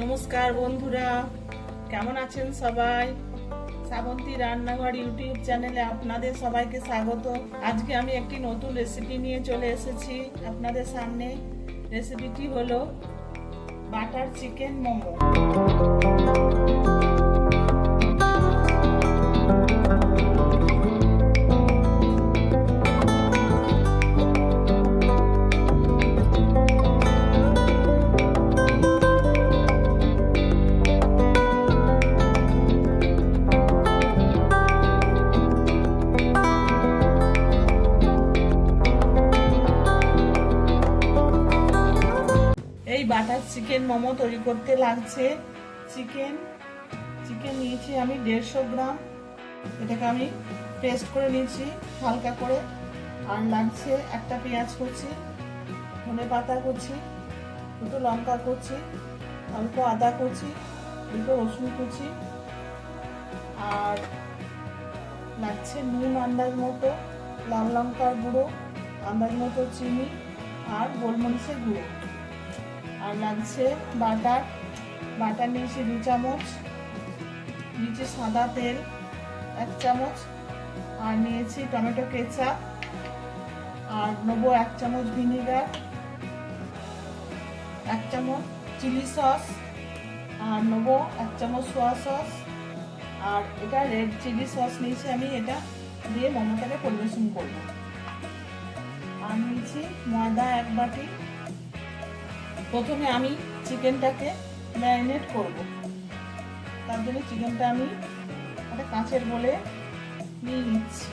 নমস্কার বন্ধুরা, কেমন আছেন সবাই? শ্রাবন্তী রান্নাঘর ইউটিউব চ্যানেলে আপনাদের সবাইকে স্বাগত। আজকে আমি একটি নতুন রেসিপি নিয়ে চলে এসেছি আপনাদের সামনে। রেসিপিটি হলো বাটার চিকেন মোমো। এই বাটার চিকেন মোমো তৈরি করতে লাগছে চিকেন নিয়েছি আমি 150 গ্রাম। এটাকে আমি পেস্ট করে নিয়েছি হালকা করে। আর লাগছে একটা পেঁয়াজ কুচি, ধনে পাতা কুচি, দুটো লঙ্কা কুচি, অল্প আদা কুচি, দুটো রসুন কুচি, আর লাগছে নুন আন্দাজ মতো, লাল লঙ্কার গুঁড়ো আন্দাজ মতো, চিনি আর গোলমরিচের গুঁড়ো। আর লাগছে বাটার নিয়েছি 2 চামচ, নিয়েছি সাদা তেল 1 চামচ, আর নিয়েছি টমেটো কেচাপ, আর নেবো 1 চামচ ভিনিগার, 1 চামচ চিলি সস, আর নেবো 1 চামচ সোয়া সস, আর এটা রেড চিলি সস নিয়েছি আমি। এটা দিয়ে মোমোটাকে পরিবেশন করব। আর নিয়েছি ময়দা 1 বাটি। প্রথমে আমি চিকেনটাকে ম্যারিনেট করব। তার জন্য চিকেনটা আমি একটা কাঁচের বলে নিয়ে নিচ্ছি।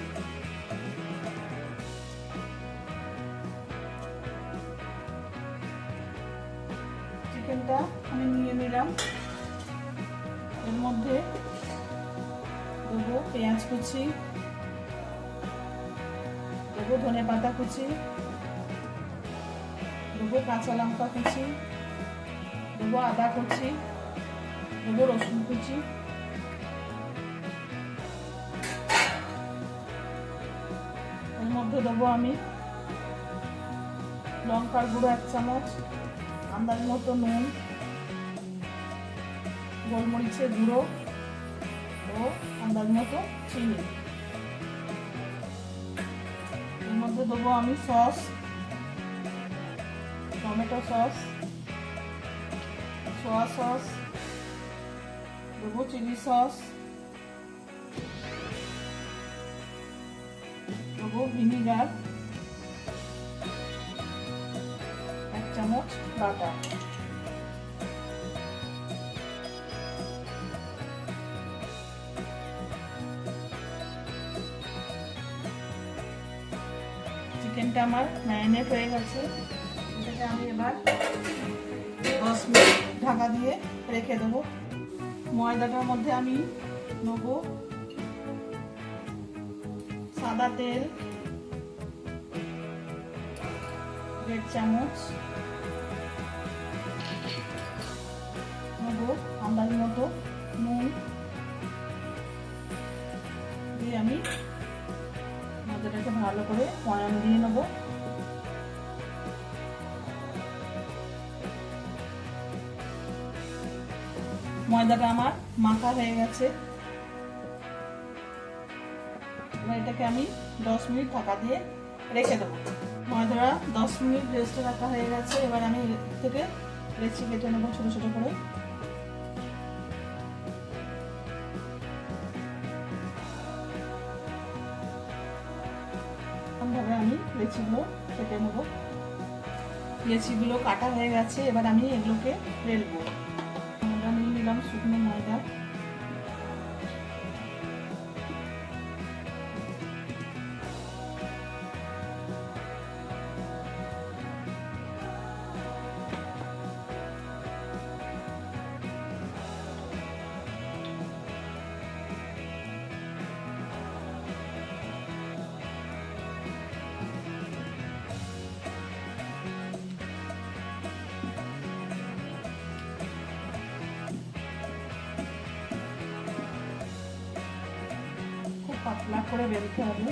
চিকেনটা আমি নিয়ে নিলাম। এর মধ্যে দেবো পেঁয়াজ কুচি, দেবো ধনে পাতা কুচি, দেবো কাঁচা লঙ্কা কুচি, দেবো আদা কুচি, দেবো রসুন কুচি, এর মধ্যে দেবো আমি লঙ্কার গুঁড়ো 1 চামচ, আন্দাজ মতো নুন, গোলমরিচের গুঁড়ো ও আন্দাজ মতো চিনি। এর মধ্যে দেবো আমি সস, টমেটো সস, সোয়া সস, দেবো চিলি সস, দেবো ভিনিগার 1 চামচ, বাটার। চিকেনটা আমার ম্যারিনেট হয়ে গেছে। এটাকে আমি এবার 10 মিনিট ঢাকা দিয়ে রেখে দেবো। ময়দাটার মধ্যে আমি নেব সাদা তেল 1.5 চামচ, নেব আন্দাজ মতো নুন দিয়ে আমি ময়দাটাকে ভালো করে ময়ান দিয়ে নেব। ময়দাটা আমার মাখা হয়ে গেছে। এবার এটাকে আমি 10 মিনিট ঢাকা দিয়ে রেখে দেবো। ময়দাটা 10 মিনিট রেস্টে রাখা হয়ে গেছে। এবার আমি থেকে লেচি কেটে নেবো ছোট ছোট করে। এভাবে আমি লেচিগুলো কেটে নেবো। লেচিগুলো কাটা হয়ে গেছে। এবার আমি এগুলোকে বেলবো। নিয়ে নিলাম শুকনো ময়দা, পাতলা করে বেলতে হবে।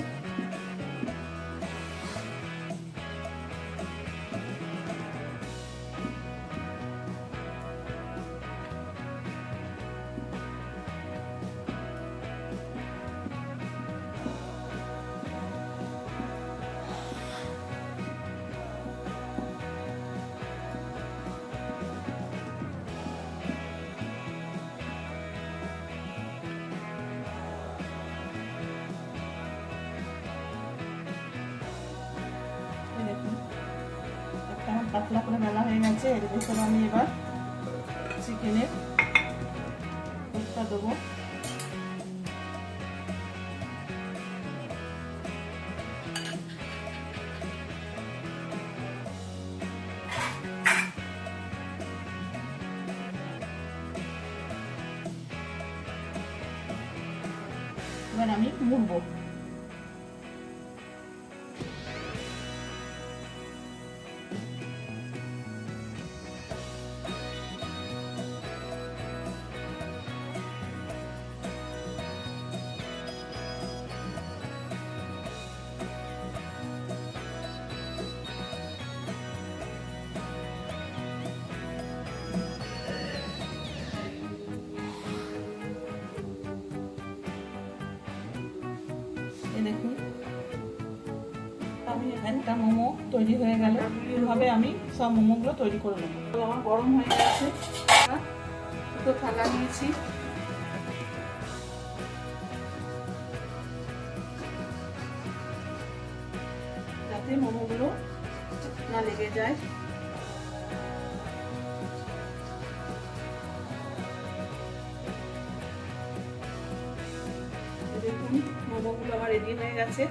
পাতলা করে মেলা হয়ে গেছে। এর ভেতরে আমি এবার চিকেনের পুরটা দেবো। এবার আমি মুড়বো। দেখুন আমি একটা মোমো তৈরি হয়ে গেল। এইভাবে আমি সব মোমোগুলো তৈরি করে নেব। আমার গরম হয়ে গেছে, দুটো থালা নিয়েছি। যাতে মোমোগুলো না লেগে যায়। দেখুন মোমোগুলো আমার রেডি হয়ে গেছে।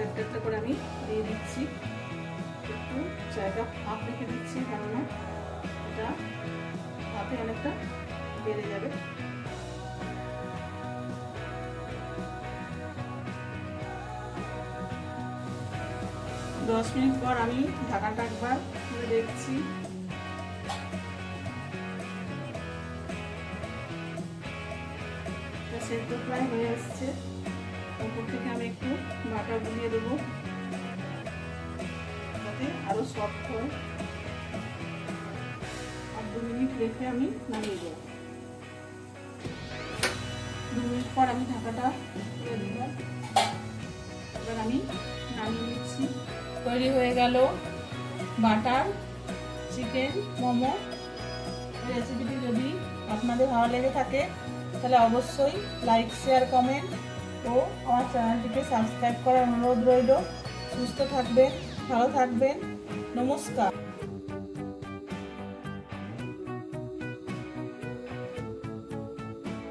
একটা একটা করে আমি দিয়ে দিচ্ছি। একটু জায়গা ফাঁক রেখে দিচ্ছি, কেননা এটা হাতে অনেকটা বেড়ে যাবে। দশ মিনিট পর আমি ঢাকাটা একবার খুলে দেখছি। সেদ্ধ প্রায় হয়ে আসছে। উপর থেকে আমি একটু বাটার বুলিয়ে দেবো যাতে আরো সফট হয়। আর 2 মিনিট রেখে আমি নামিয়ে দেবো। 2 মিনিট পর আমি ঢাকাটা খুলে দিলাম। এবার আমি নামিয়ে নিচ্ছি। তৈরি হয়ে গেল বাটার চিকেন মোমো। রেসিপিটি যদি আপনাদের ভালো লেগে থাকে তাহলে অবশ্যই লাইক, শেয়ার, কমেন্ট ও আমার চ্যানেলটিকে সাবস্ক্রাইব করার অনুরোধ রইল। সুস্থ থাকবেন, ভালো থাকবেন। নমস্কার।